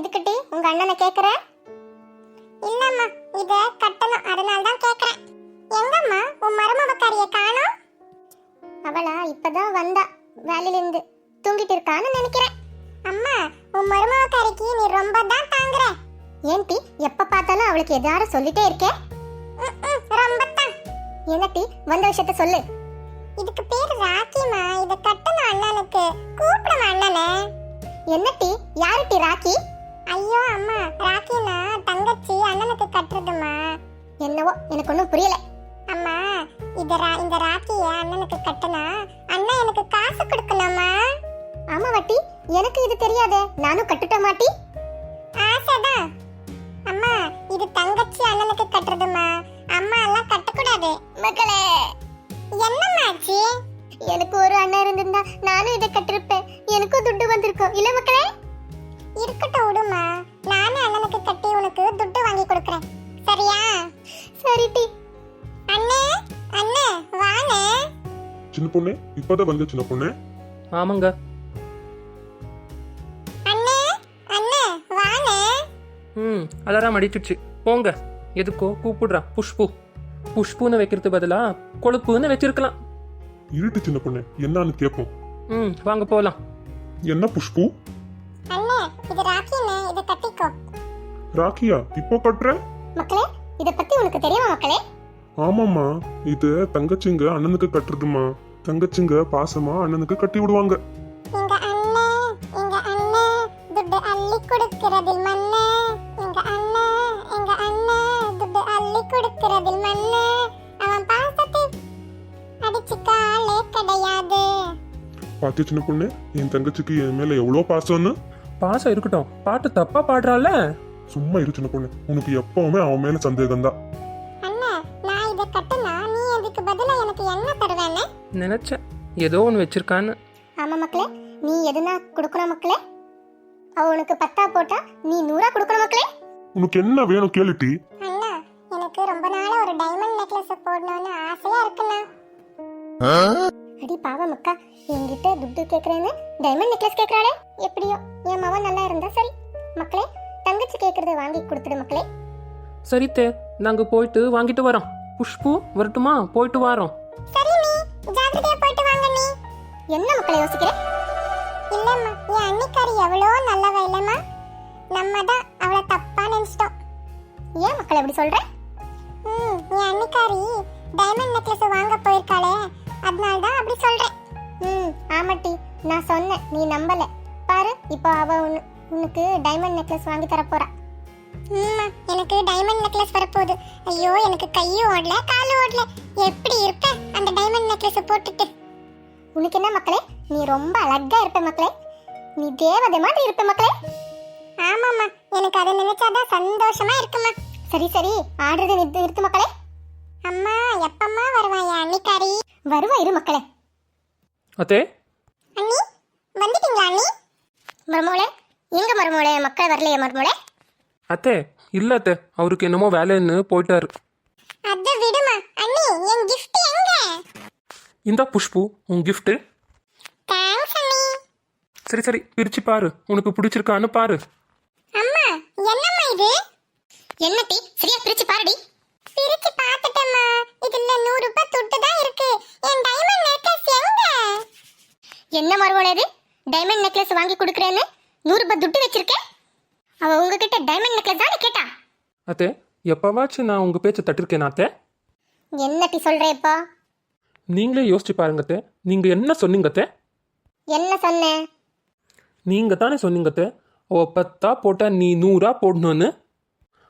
எதுக்கிட்டி உங்க அண்ணனை கேக்குற? இல்லம்மா, இத கட்டணும், அதனால தான் கேக்குறேன். எங்கம்மா உன் மருமவக்காரிய காணோம்? அவளா இப்பதான் வந்தா வேலையில இருந்து, தூங்கிட்டு இருக்கான்னு நினைக்கிறேன். அம்மா, உன் மருமவக்காரிக்கு நீ ரொம்ப தான் தாங்குற. ஏன்டி எப்ப பார்த்தாலும் அவளுக்கு எதாரும் சொல்லிட்டே இருக்கே? ரொம்ப தான். என்னடி வந்த விஷயத்த சொல்லு. இதுக்கு பேர் ராக்கிமா, இத கட்டணும் அண்ணனுக்கு. கூப்பிடுமா அண்ணனே. என்னடி யாருடி ராக்கி? ஐயோ அம்மா, ராக்கினா தங்கச்சி அண்ணனுக்கு கட்டுறதுமா. என்னவோ எனக்கு ஒன்றும் புரியல. அம்மா, இந்த ராக்கிய அண்ணனுக்கு கட்டனா அண்ணன் எனக்கு காசு கொடுக்கணுமா? ஆமா வாட்டி, எனக்கு இது தெரியாதே, நானும் கட்டுட்ட மாட்டி. ஆசைதான். அம்மா, இது தங்கச்சி அண்ணனுக்கு கட்டுறதுமா, அம்மா எல்லாம் கட்டக்கூடாது. மக்களே, என்னமாச்சு? எனக்கு ஒரு அண்ணன் இருந்திருந்தா நானும் இதை கட்டிருப்பேன், எனக்கும் துட்டு வந்திருக்கும் இல்ல மக்களே? இருக்கட்டும் விடுமா, நானும் அண்ணனுக்கு கட்டி உனக்கு துட்டு வாங்கி கொடுக்கறேன், சரியா? சரிடி. அண்ணே அண்ணே வாங்க. சின்ன பொண்ணு இப்பதான் வந்து. சின்ன பொண்ணு. ஆமாங்க. அண்ணே அண்ணே வாங்க. அலாரம் அடிச்சிடுச்சு, போங்க. எதுக்கோ கூப்பிடுறா புஷ்பு. புஷ்புன்னு வைக்கிறது பதிலா கொழுப்புன்னு வச்சிருக்கலாம். இருட்டு சின்ன பொண்ணு, என்னன்னு கேப்போம். வாங்க போலாம். என்ன புஷ்பு? அண்ணே, இது ராக்கினே, இத கட்டிக்கோ. ராக்கியா இப்போ கட்டுற? மக்களே, இத பத்தி உனக்கு தெரியுமா மக்களே? ஆமாம்மா, இது தங்கச்சிங்க அண்ணனுக்கு கட்டுறதுமா. தங்கச்சிங்க பாசமா அண்ணனுக்கு கட்டி விடுவாங்க. எங்க அண்ணே துட்டு அள்ளி கொடுக்கிறதில் மண்ணே. எங்க அண்ணே துட்டு அள்ளி கொடுக்கிறதில் மண்ணே. அவன் பாசத்தை அடிச்சுக்காலே கிடையாது. பாத்தியா சின்ன பொண்ணு, என் தங்கச்சிக்கு என் மேல எவ்வளவு பாசம்னு. பாசம் இருக்கட்டும், பாட்டு தப்பா பாடுறால. சும்மா இரு சின்ன பொண்ணு, உனக்கு எப்பவுமே அவன் மேல சந்தேகம் தான். அண்ணா, நான் இத கட்டனா நீ அதுக்கு பதிலா எனக்கு என்ன தருவேன்னு நினைச்சேன், ஏதோ ஒன்று வச்சிருக்கான்னு. ஆமா மக்களே, நீ எதுனா கொடுக்கணும் மக்களே. அவ உனக்கு 10 போட்டா நீ 100 கொடுக்கணும் மக்களே. உனக்கு என்ன வேணும் கேளுட்டி. அண்ணா, எனக்கு ரொம்ப நாளா ஒரு டைமண்ட் நெக்லஸ் போடணும்னு ஆசையா இருக்குண்ணா. அடி பாவம் அக்கா, என்கிட்ட துட்டு கேக்குறேன்னு டைமண்ட் நெக்லஸ் கேக்குறாளே. எப்படியோ என் மவன் நல்லா இருந்தா சரி. மக்களே, தங்கச்சி கேக்குறத வாங்கி கொடுத்துடு மக்களே. சரித்தே, நாங்க போயிட்டு வாங்கிட்டு வரோம். புஷ்பு வரட்டுமா? போயிட்டு வரோம். சரி, நீ ஜாக்கிரதையா போயிட்டு வாங்க. நீ என்ன மக்களே யோசிக்கிற? இல்லம்மா, என் அண்ணிக்காரி எவ்வளோ நல்லவ இல்லம்மா. நம்ம தான் அவளை தப்பா நினைச்சிட்டோம். ஏன் மக்களே அப்படி சொல்ற? என் அண்ணிக்காரி டைமண்ட் நெக்லஸ் வாங்க போயிருக்காளே, அதனால தான் அப்படி சொல்றேன். ஆமாட்டி, நான் சொன்னேன், நீ நம்பல. பாரு, இப்போ அவ உனக்கு டைமண்ட் நெக்லஸ் வாங்கி தர போறா. எனக்கு டைமண்ட் நெக்லஸ் வரப்போகுது. ஐயோ, எனக்கு கையும் ஓடல காலும் ஓடல. எப்படி இருக்க அந்த டைமண்ட் நெக்லஸ் போட்டுட்டு? உனக்கு என்ன மக்களே, நீ ரொம்ப அழகா இருப்ப மக்களே. நீ தேவதை மாதிரி இருப்ப மக்களே. ஆமாம்மா, எனக்கு அதை நினைச்சாதான் சந்தோஷமா இருக்குமா. சரி சரி, ஆடுறது நிறுத்து மக்களே. அம்மா, எப்பம்மா வருவா என் அண்ணிக்காரி? வருவா, இரு மக்களே. அத்தே, அண்ணி வந்துட்டீங்களா? அண்ணி மருமோளே, எங்க மருமோளே? மக்கள் வரலையே மருமோளே? அத்தே இல்ல அத்தே, அவருக்கு என்னமோ வேலைன்னு போயிட்டாரு. அத விடுமா அண்ணி, என் gift எங்க? இந்தா புஷ்பு, உன் கிஃப்ட். தேங்க்ஸ் அண்ணி. சரி சரி, பிரிச்சு பாரு, உனக்கு பிடிச்சிருக்கான்னு பாரு. அம்மா, என்னம்மா இது? என்னடி, சரியா பிரிச்சு பாருடி. பிரிச்சு பார்த்துட்டேம்மா, இதுல 100 ரூபாய் துட்டு தான் இருக்கு. என் டைமண்ட் நெக்லஸ் எங்க? என்ன மருமோளே இது? டைமண்ட் நெக்லஸ் வாங்கி கொடுக்கறேன்னு 100 ரூபாய் துட்டு வச்சிருக்கே. அவ உங்ககிட்ட டைமண்ட் நெக்லஸ் தானே கேட்டா? அத்தே, எப்பவாச்சும் நான் உங்க பேச்சை தட்டிருக்கேன் அத்தே? என்னடி சொல்றேப்பா? நீங்களே யோசிச்சு பாருங்க அத்தே, நீங்க என்ன சொன்னீங்க அத்தே? என்ன சொன்னேன்? நீங்க தானே சொன்னீங்க அத்தே, அவ 10 போட்டா நீ 100 போடணும்னு.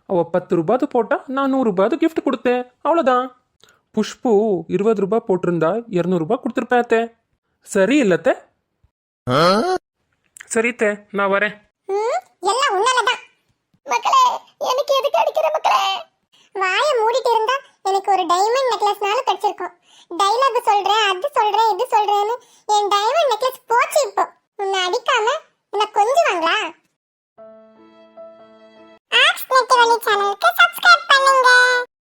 அவ 10 ரூபாய் போட்டா நான் 100 ரூபாய் கிஃப்ட் கொடுத்தேன், அவ்வளோதான். புஷ்பு 20 ரூபாய் போட்டிருந்தா 200 ரூபாய் கொடுத்துருப்பேன் அத்தே. சரி இல்லத்தே? சரி அத்தே, நான் வரேன். எல்லாம் உன்னாலதான் மக்களே. எனக்கு எதுக்கு அடிக்கிற மக்களே? வாயை மூடிட்டு இருந்தா எனக்கு ஒரு டைமண்ட் நெக்லஸ்னால கிடைச்சிருக்கும். டைலாக் சொல்றேன், அது சொல்றேன், இது சொல்றேன்னு என் டைமண்ட் நெக்லஸ் போச்சு. இப்போ உன்னை அடிக்காம என்ன கொஞ்சுவாங்களா? ஆக்ஸ் நெட் வழி சேனலுக்கு சப்ஸ்கிரைப் பண்ணுங்க.